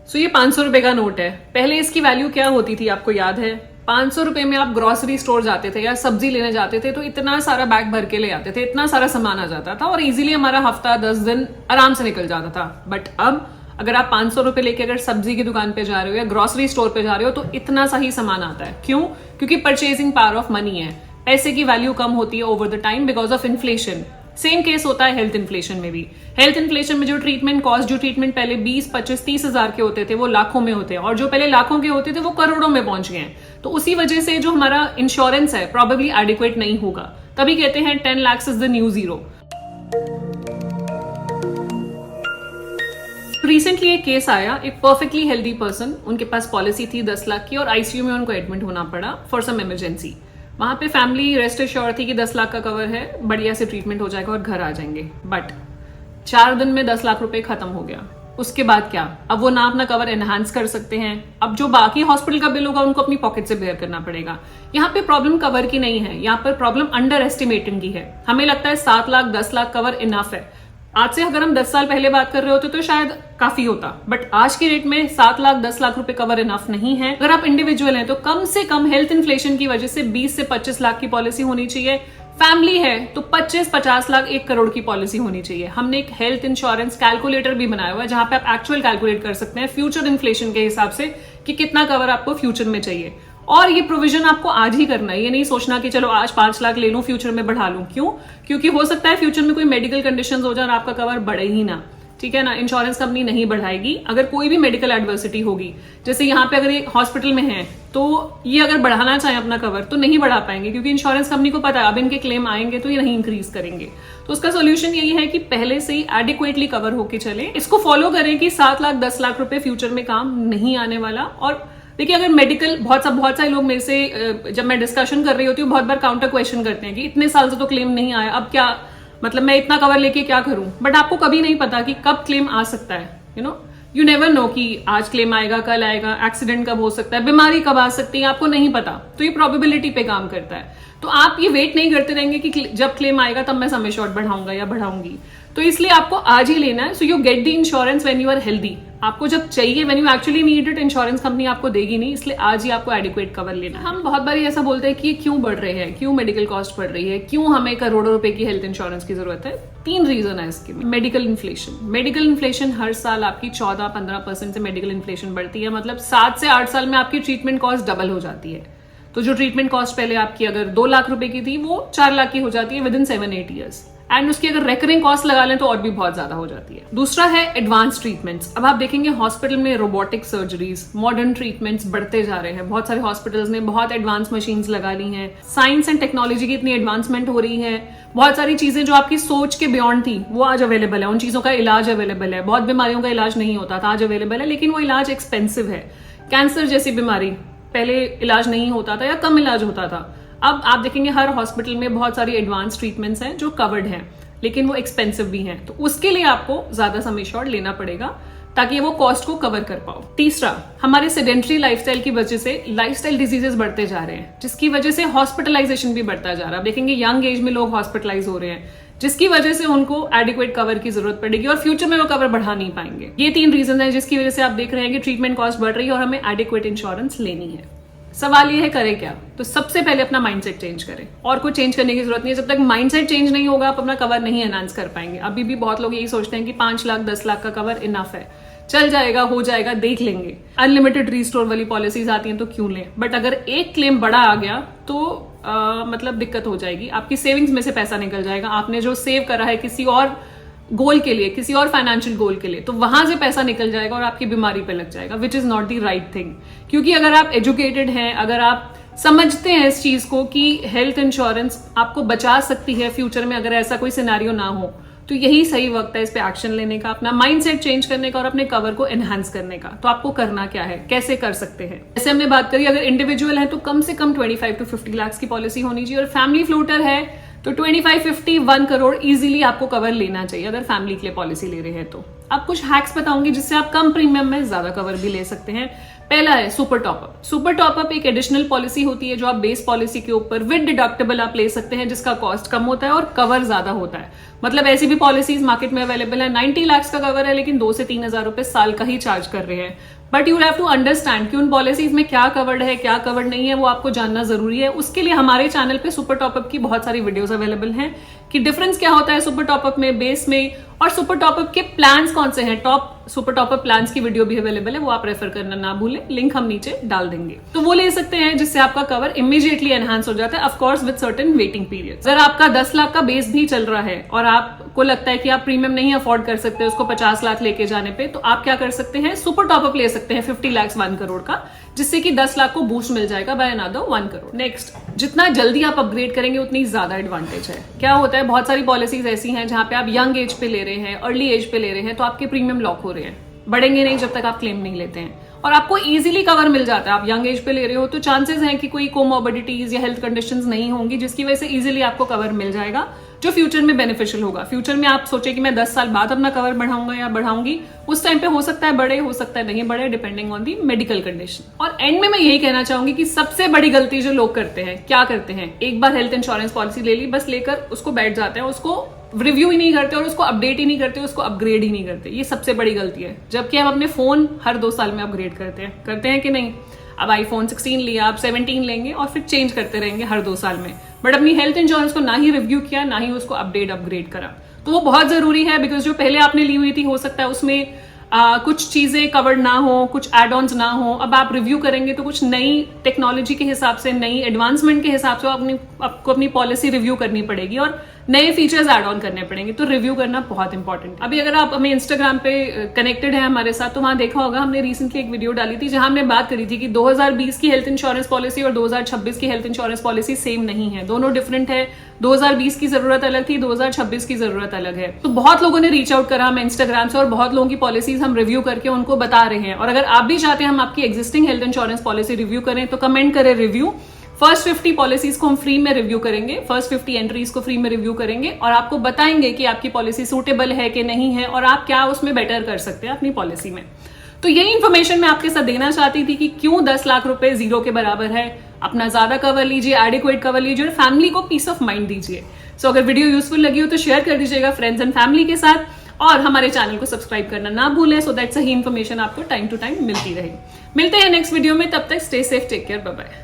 सो ये 500 रुपए का नोट है। पहले इसकी वैल्यू क्या होती थी आपको याद है? 500 रुपए में आप ग्रोसरी स्टोर जाते थे या सब्जी लेने जाते थे तो इतना सारा बैग भर के ले आते थे, इतना सारा सामान आ जाता था और इजीली हमारा हफ्ता 10 दिन आराम से निकल जाता था। बट अब अगर आप 500 रुपए लेके अगर सब्जी की दुकान पे जा रहे हो या ग्रोसरी स्टोर पे जा रहे हो तो इतना सा ही सामान आता है। क्यों? क्योंकि परचेजिंग पावर ऑफ मनी है, पैसे की वैल्यू कम होती है over the time because of inflation. Same case होता है हेल्थ इन्फ्लेशन में भी। हेल्थ इन्फ्लेशन में जो ट्रीटमेंट पहले 20, 25, 30 हजार के होते थे वो लाखों में होते हैं और जो पहले लाखों के होते थे वो करोड़ों में पहुंच गए हैं। तो उसी वजह से जो हमारा इंश्योरेंस है प्रॉबेबली एडिक्वेट नहीं होगा। तभी कहते हैं 10 lakhs is the mu zero. Recently एक केस आया, एक परफेक्टली हेल्दी पर्सन, उनके पास पॉलिसी थी 10 लाख की और आईसीयू में उनको एडमिट होना पड़ा फॉर सम इमरजेंसी। वहां पे फैमिली रेस्ट एश्योर थी कि 10 लाख का कवर है, बढ़िया से ट्रीटमेंट हो जाएगा और घर आ जाएंगे। बट 4 दिन में 10 लाख रुपए खत्म हो गया। उसके बाद क्या? अब वो ना अपना कवर एनहांस कर सकते हैं। अब जो बाकी हॉस्पिटल का बिल होगा उनको अपनी पॉकेट से बेयर करना पड़ेगा। यहाँ पे प्रॉब्लम कवर की नहीं है, यहाँ पर प्रॉब्लम अंडर एस्टिमेटिंग की है। हमें लगता है 7 लाख 10 लाख कवर इनफ है। आज से अगर हम 10 साल पहले बात कर रहे होते तो शायद काफी होता, बट आज की डेट में 7 लाख 10 लाख रुपए कवर इनफ नहीं है। अगर आप इंडिविजुअल हैं तो कम से कम हेल्थ इन्फ्लेशन की वजह से 20 से 25 लाख की पॉलिसी होनी चाहिए। फैमिली है तो 25-50 लाख 1 करोड़ की पॉलिसी होनी चाहिए। हमने एक हेल्थ इंश्योरेंस कैलकुलेटर भी बनाया हुआ है जहां पे आप एक्चुअल कैलकुलेट कर सकते हैं फ्यूचर इन्फ्लेशन के हिसाब से कि कितना कवर आपको फ्यूचर में चाहिए। और ये प्रोविजन आपको आज ही करना है, ये नहीं सोचना कि चलो आज 5 लाख ले लूं फ्यूचर में बढ़ा लूं। क्यों? क्योंकि हो सकता है फ्यूचर में कोई मेडिकल कंडीशन हो जाए और आपका कवर बढ़े ही ना। ठीक है ना? इंश्योरेंस कंपनी नहीं बढ़ाएगी अगर कोई भी मेडिकल एडवर्सिटी होगी। जैसे यहाँ पे अगर ये हॉस्पिटल में है तो ये अगर बढ़ाना चाहे अपना कवर तो नहीं बढ़ा पाएंगे क्योंकि इंश्योरेंस कंपनी को पता है अब इनके क्लेम आएंगे तो ये नहीं इंक्रीज करेंगे। तो उसका सोल्यूशन यही है कि पहले से ही एडिक्वेटली कवर होके चले, इसको फॉलो करें कि 7 लाख 10 लाख रुपए फ्यूचर में काम नहीं आने वाला। और देखिए अगर मेडिकल बहुत सारे लोग मेरे से जब मैं डिस्कशन कर रही होती हूँ बहुत बार काउंटर क्वेश्चन करते हैं कि इतने साल से तो क्लेम नहीं आया, अब क्या मतलब मैं इतना कवर लेके क्या करूं? बट आपको कभी नहीं पता कि कब क्लेम आ सकता है। यू नेवर नो कि आज क्लेम आएगा, कल आएगा, एक्सीडेंट कब हो सकता है, बीमारी कब आ सकती है, आपको नहीं पता। तो ये प्रोबेबिलिटी पे काम करता है। तो आप ये वेट नहीं करते रहेंगे कि जब क्लेम आएगा तब मैं सम एश्योर्ड बढ़ाऊंगा या बढ़ाऊंगी। तो इसलिए आपको आज ही लेना है। So you get the insurance when you are healthy. आपको जब चाहिए, when you actually need it, insurance company आपको देगी नहीं, इसलिए आज ही आपको एडिक्वेट कवर लेना है। हम बहुत बार ऐसा बोलते हैं कि क्यों बढ़ रहे हैं, क्यों मेडिकल कॉस्ट बढ़ रही है, क्यों हमें करोड़ों रुपए की हेल्थ इंश्योरेंस की जरूरत है। 3 रीजन है इसके। मेडिकल इन्फ्लेशन हर साल आपकी 14-15% से मेडिकल इन्फ्लेशन बढ़ती है। मतलब 7 से 8 साल में आपकी ट्रीटमेंट कॉस्ट डबल हो जाती है। तो जो ट्रीटमेंट कॉस्ट पहले आपकी अगर 2 लाख रुपए की थी वो 4 लाख की हो जाती है विद इन 7-8 ईयर्स। एंड उसकी अगर रेकरिंग कॉस्ट लगा लें तो और भी बहुत ज्यादा हो जाती है। दूसरा है एडवांस ट्रीटमेंट्स। अब आप देखेंगे हॉस्पिटल में रोबोटिक सर्जरीज, मॉडर्न ट्रीटमेंट्स बढ़ते जा रहे हैं। बहुत सारे हॉस्पिटल्स ने बहुत एडवांस मशीन्स लगा ली हैं। साइंस एंड टेक्नोलॉजी की इतनी एडवांसमेंट हो रही है। बहुत सारी चीजें जो आपकी सोच के बियॉन्ड थी वो आज अवेलेबल है। उन चीजों का इलाज अवेलेबल है। बहुत बीमारियों का इलाज नहीं होता था, आज अवेलेबल है, लेकिन वो इलाज एक्सपेंसिव है। कैंसर जैसी बीमारी पहले इलाज नहीं होता था या कम इलाज होता था। अब आप देखेंगे हर हॉस्पिटल में बहुत सारी एडवांस ट्रीटमेंट्स हैं जो कवर्ड हैं, लेकिन वो एक्सपेंसिव भी हैं। तो उसके लिए आपको ज्यादा सम एश्योर्ड लेना पड़ेगा ताकि वो कॉस्ट को कवर कर पाओ। तीसरा, हमारे सेडेंटरी लाइफस्टाइल की वजह से लाइफस्टाइल डिजीजेस बढ़ते जा रहे हैं, जिसकी वजह से हॉस्पिटलाइजेशन भी बढ़ता जा रहा है। आप देखेंगे यंग एज में लोग हॉस्पिटलाइज हो रहे हैं, जिसकी वजह से उनको एडिक्वेट कवर की जरूरत पड़ेगी और फ्यूचर में वो कवर बढ़ा नहीं पाएंगे। ये 3 रीजन है जिसकी वजह से आप देख रहे हैं कि ट्रीटमेंट कॉस्ट बढ़ रही है और हमें एडिक्वेट इंश्योरेंस लेनी है। सवाल ये है करें क्या? तो सबसे पहले अपना माइंडसेट चेंज करें, और कुछ चेंज करने की जरूरत नहीं है। जब तक माइंडसेट चेंज नहीं होगा आप अपना कवर नहीं एनहांस कर पाएंगे। अभी भी बहुत लोग यही सोचते हैं कि 5 लाख 10 लाख का कवर इनफ है, चल जाएगा, हो जाएगा, देख लेंगे। अनलिमिटेड रीस्टोर वाली पॉलिसीज आती हैं तो क्यों लें? बट अगर एक क्लेम बड़ा आ गया तो मतलब दिक्कत हो जाएगी। आपकी सेविंग्स में से पैसा निकल जाएगा। आपने जो सेव करा है किसी और गोल के लिए, किसी और फाइनेंशियल गोल के लिए, तो वहां से पैसा निकल जाएगा और आपकी बीमारी पे लग जाएगा, which is not the right thing. क्योंकि अगर आप एजुकेटेड हैं, अगर आप समझते हैं इस चीज को कि हेल्थ इंश्योरेंस आपको बचा सकती है फ्यूचर में अगर ऐसा कोई सिनेरियो ना हो, तो यही सही वक्त है इस पे एक्शन लेने का, अपना माइंडसेट चेंज करने का और अपने कवर को एनहांस करने का। तो आपको करना क्या है, कैसे कर सकते हैं? जैसे हमने बात करी, अगर इंडिविजुअल है तो कम से कम 25 to 50 लाख की पॉलिसी होनी चाहिए, और फैमिली फ्लोटर है तो 25-50-1 करोड़ इजीली आपको कवर लेना चाहिए अगर फैमिली के लिए पॉलिसी ले रहे हैं तो। अब कुछ हैक्स बताऊंगी जिससे आप कम प्रीमियम में ज्यादा कवर भी ले सकते हैं। पहला है सुपर टॉपअप। सुपर टॉपअप एक एडिशनल पॉलिसी होती है जो आप बेस पॉलिसी के ऊपर विद डिडक्टेबल आप ले सकते हैं, जिसका कॉस्ट कम होता है और कवर ज्यादा होता है। मतलब ऐसी भी पॉलिसीज मार्केट में अवेलेबल है 90 लाख का कवर है लेकिन 2 से 3 हजार रुपए साल का ही चार्ज कर रहे हैं। But you have to understand कि उन पॉलिसीज में क्या कवर्ड है क्या कवर्ड नहीं है वो आपको जानना जरूरी है। उसके लिए हमारे चैनल पे सुपर टॉपअप की बहुत सारी वीडियोस अवेलेबल हैं कि डिफरेंस क्या होता है सुपर टॉपअप में, बेस में, और सुपर टॉपअप के प्लान्स कौन से हैं। टॉप सुपर टॉपअप प्लान्स की वीडियो भी अवेलेबल है, वो आप रेफर करना ना भूलें, लिंक हम नीचे डाल देंगे। तो वो ले सकते हैं जिससे आपका कवर इमीडिएटली एनहांस हो जाता है, of course with certain waiting period. अगर आपका 10 लाख का बेस भी चल रहा है और आपको लगता है कि आप प्रीमियम नहीं अफोर्ड कर सकते उसको 50 लाख लेके जाने पे, तो आप क्या कर सकते हैं, सुपर टॉपअप ले सकते हैं 50 लाख 1 करोड़ का, जिससे कि 10 लाख को बूस्ट मिल जाएगा बाय अनदर 1 करोड़। नेक्स्ट, जितना जल्दी आप अपग्रेड करेंगे उतनी ज्यादा एडवांटेज है। क्या होता है, बहुत सारी पॉलिसीज ऐसी हैं जहां पे आप यंग एज पे ले रहे हैं, अर्ली एज पे ले रहे हैं, तो आपके प्रीमियम लॉक हो रहे हैं, बढ़ेंगे नहीं जब तक आप क्लेम नहीं लेते हैं, और आपको इजीली कवर मिल जाता है। आप यंग एज पे ले रहे हो तो चांसेस हैं कि कोई कोमोर्बिडिटीज या हेल्थ कंडीशंस नहीं होंगी, जिसकी वजह से इजीली आपको कवर मिल जाएगा, जो फ्यूचर में बेनिफिशियल होगा। फ्यूचर में आप सोचे कि मैं 10 साल बाद अपना कवर बढ़ाऊंगा या बढ़ाऊंगी, उस टाइम पे हो सकता है बढ़े, हो सकता है नहीं बढ़े, depending on the medical condition. और एंड में मैं यही कहना चाहूंगी कि सबसे बड़ी गलती जो लोग करते हैं, क्या करते हैं, एक बार हेल्थ इंश्योरेंस पॉलिसी ले ली, बस लेकर उसको बैठ जाते हैं, उसको रिव्यू ही नहीं करते और उसको अपडेट ही नहीं करते, उसको अपग्रेड ही नहीं करते। ये सबसे बड़ी गलती है। जबकि हम अपने फोन हर 2 साल में अपग्रेड करते हैं कि नहीं। अब आईफोन 16 लिया, आप 17 लेंगे और फिर चेंज करते रहेंगे हर 2 साल में, बट अपनी हेल्थ इंश्योरेंस को ना ही रिव्यू किया, ना ही उसको अपग्रेड करा। तो वो बहुत जरूरी है, बिकॉज जो पहले आपने ली हुई थी हो सकता है उसमें कुछ चीजें कवर्ड ना हो, कुछ एड ऑन्स ना हो। अब आप रिव्यू करेंगे तो कुछ नई टेक्नोलॉजी के हिसाब से, नई एडवांसमेंट के हिसाब से आपको अपनी पॉलिसी रिव्यू करनी पड़ेगी और नए फीचर्स ऐड ऑन करने पड़ेंगे। तो रिव्यू करना बहुत इंपॉर्टेंट। अभी अगर आप हमें इंस्टाग्राम पे कनेक्टेड है हमारे साथ, तो वहां देखा होगा हमने रिसेंटली एक वीडियो डाली थी जहां हमने बात करी थी कि 2020 की हेल्थ इंश्योरेंस पॉलिसी और 2026 की हेल्थ इंश्योरेंस पॉलिसी सेम नहीं है, दोनों डिफरेंट है। 2020 की जरूरत अलग थी, 2026 की जरूरत अलग है। तो बहुत लोगों ने रीच आउट करा हमें इंस्टाग्राम से और बहुत लोगों की पॉलिसीज हम रिव्यू करके उनको बता रहे हैं। और अगर आप भी चाहते हैं हम आपकी existing health insurance policy review करें तो कमेंट करें रिव्यू। फर्स्ट 50 पॉलिसीज को हम फ्री में रिव्यू करेंगे, फर्स्ट 50 एंट्रीज को फ्री में रिव्यू करेंगे और आपको बताएंगे कि आपकी पॉलिसी सूटेबल है कि नहीं है और आप क्या उसमें बेटर कर सकते हैं अपनी पॉलिसी में। तो यही इंफॉर्मेशन मैं आपके साथ देना चाहती थी कि क्यों 10 लाख रुपए जीरो के बराबर है। अपना ज्यादा कवर लीजिए, एडिक्वेट कवर लीजिए और फैमिली को पीस ऑफ माइंड दीजिए। सो अगर वीडियो यूजफुल लगी हो तो शेयर कर दीजिएगा फ्रेंड्स एंड फैमिली के साथ, और हमारे चैनल को सब्सक्राइब करना ना भूलें, सो दैट सही इंफॉर्मेशन आपको टाइम टू टाइम मिलती रहे। मिलते हैं नेक्स्ट वीडियो में, तब तक stay safe, take care, bye bye.